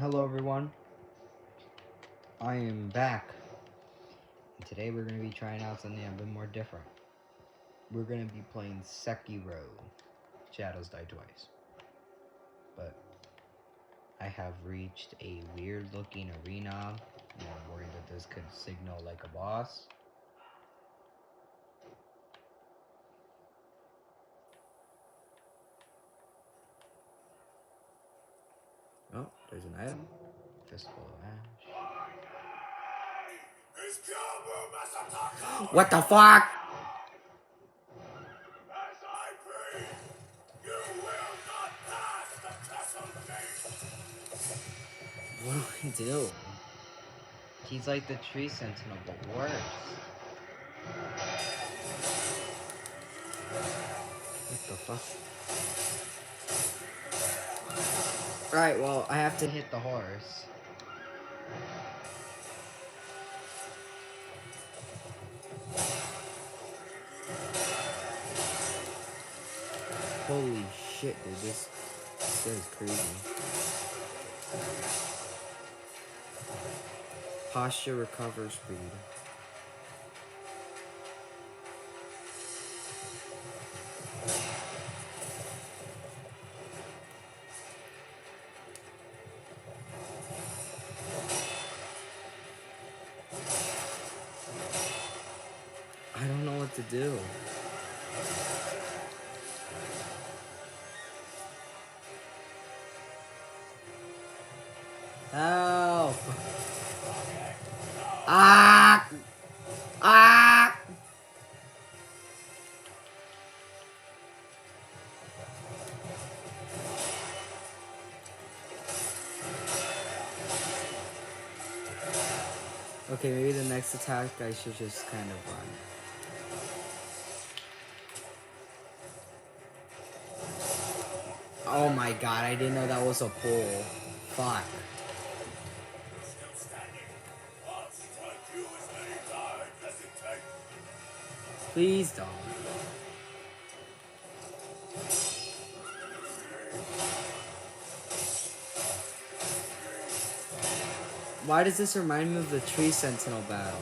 Hello everyone, I am back, and today we're going to be trying out something a bit more different. We're going to be playing Sekiro, Shadows Die Twice. But I have reached a weird looking arena, and I'm worried that this could signal like a boss. Oh, there's an item. Fistful of Ash. What the fuck? What do I do? He's like the tree sentinel, but worse. What the fuck? Right, well, I have to hit the horse. Holy shit, dude, this is crazy. Posture recover speed. I don't know what to do. Help! Ah! Ah! Okay, maybe the next attack I should just kind of run. Oh my god, I didn't know that was a pull. Fuck. Please don't. Why does this remind me of the tree sentinel battle?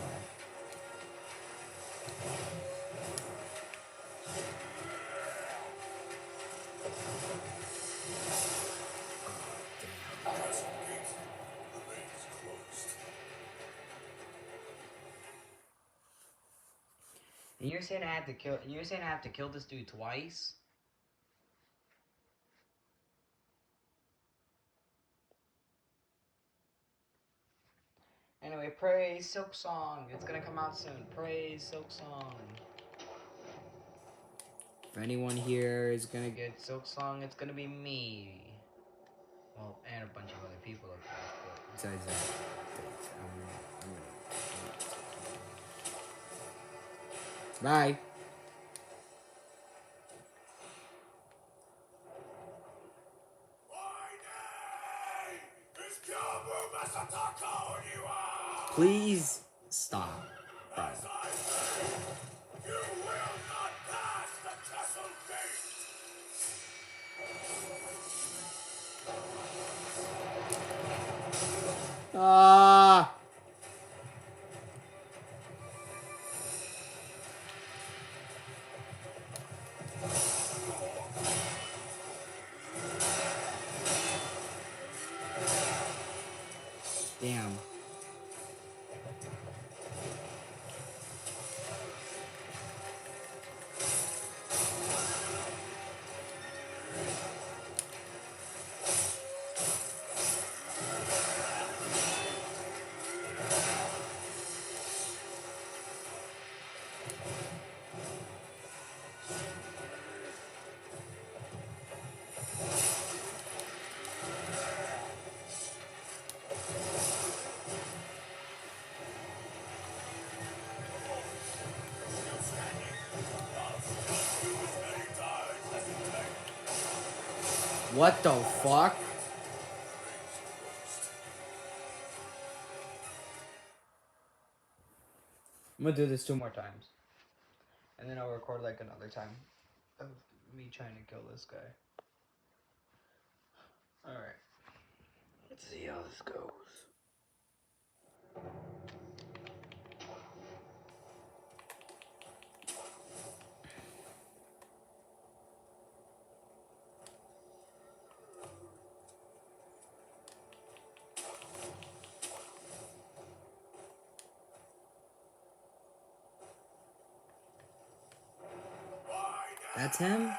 And you're saying I have to kill? You're saying I have to kill this dude twice? Anyway, praise Silk Song. It's gonna come out soon. Praise Silk Song. If anyone here is gonna get Silk Song, it's gonna be me. Well, and a bunch of other people, of course, but besides that, I'm gonna... Bye. Please stop. Bro. Ah! Damn. What the fuck? I'm gonna do this 2 more times. And then I'll record like another time of me trying to kill this guy. Alright. Let's see how this goes. That's him?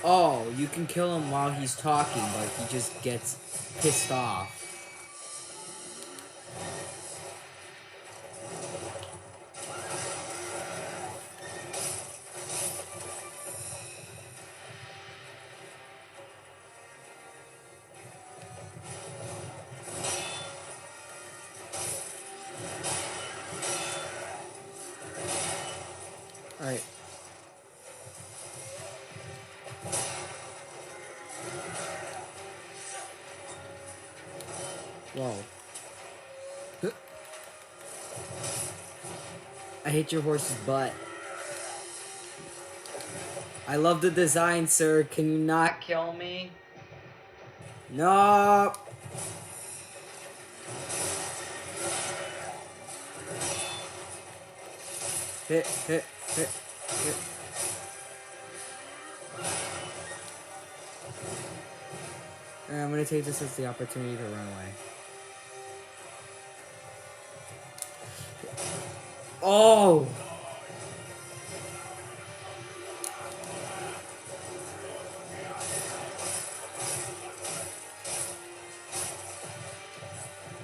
Oh, you can kill him while he's talking, but he just gets pissed off. Alright. Whoa. I hit your horse's butt. I love the design, sir. Can you not kill me? No. Hit, hit, hit, hit. Alright, I'm gonna take this as the opportunity to run away. Oh!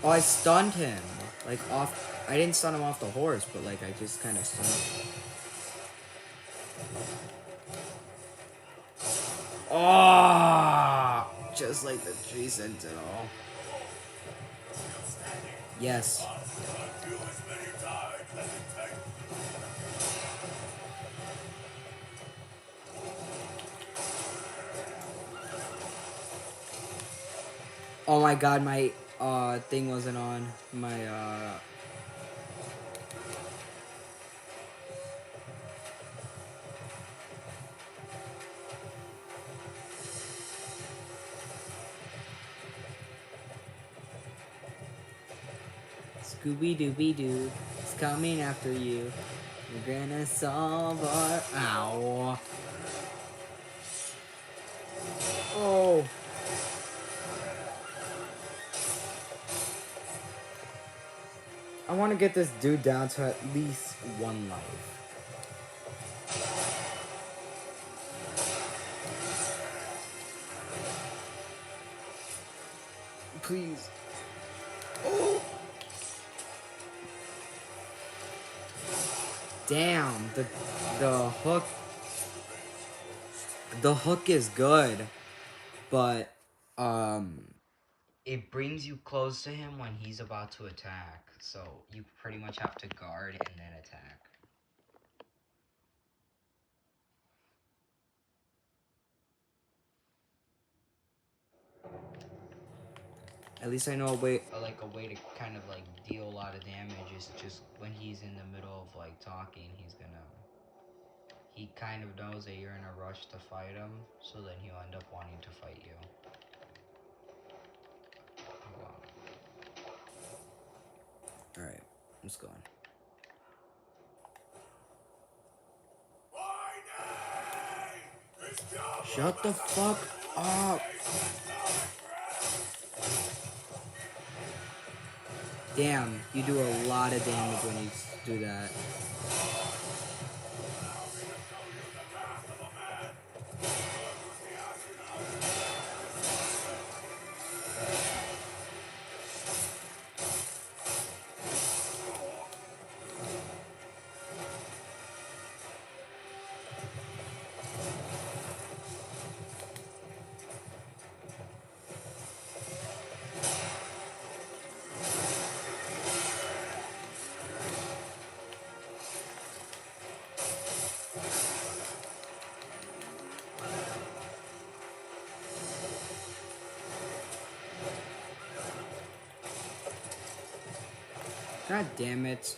Oh, I stunned him. Like, off... I didn't stun him off the horse, but, like, I just kind of stunned him. Oh! Just like the tree sentinel. Yes. Oh my god, my thing wasn't on. My Scooby-Dooby-Doo is coming after you. We're gonna solve our... Ow. Oh. I want to get this dude down to at least one life. Please. Oh. Damn, the hook. The hook is good, but it brings you close to him when he's about to attack. So you pretty much have to guard and then attack. At least I know a way to kind of like deal a lot of damage is just when he's in the middle of like talking, he kind of knows that you're in a rush to fight him, so then he'll end up wanting to fight you. Oh, wow. Alright, let's go on. Shut the fuck up! Damn, you do a lot of damage when you do that. God damn it.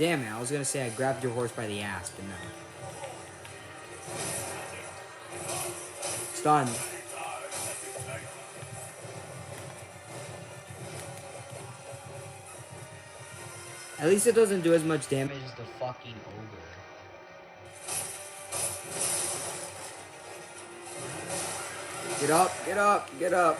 Damn it, I was gonna say I grabbed your horse by the ass, but no. Stunned. At least it doesn't do as much damage as the fucking ogre. Get up, get up, get up.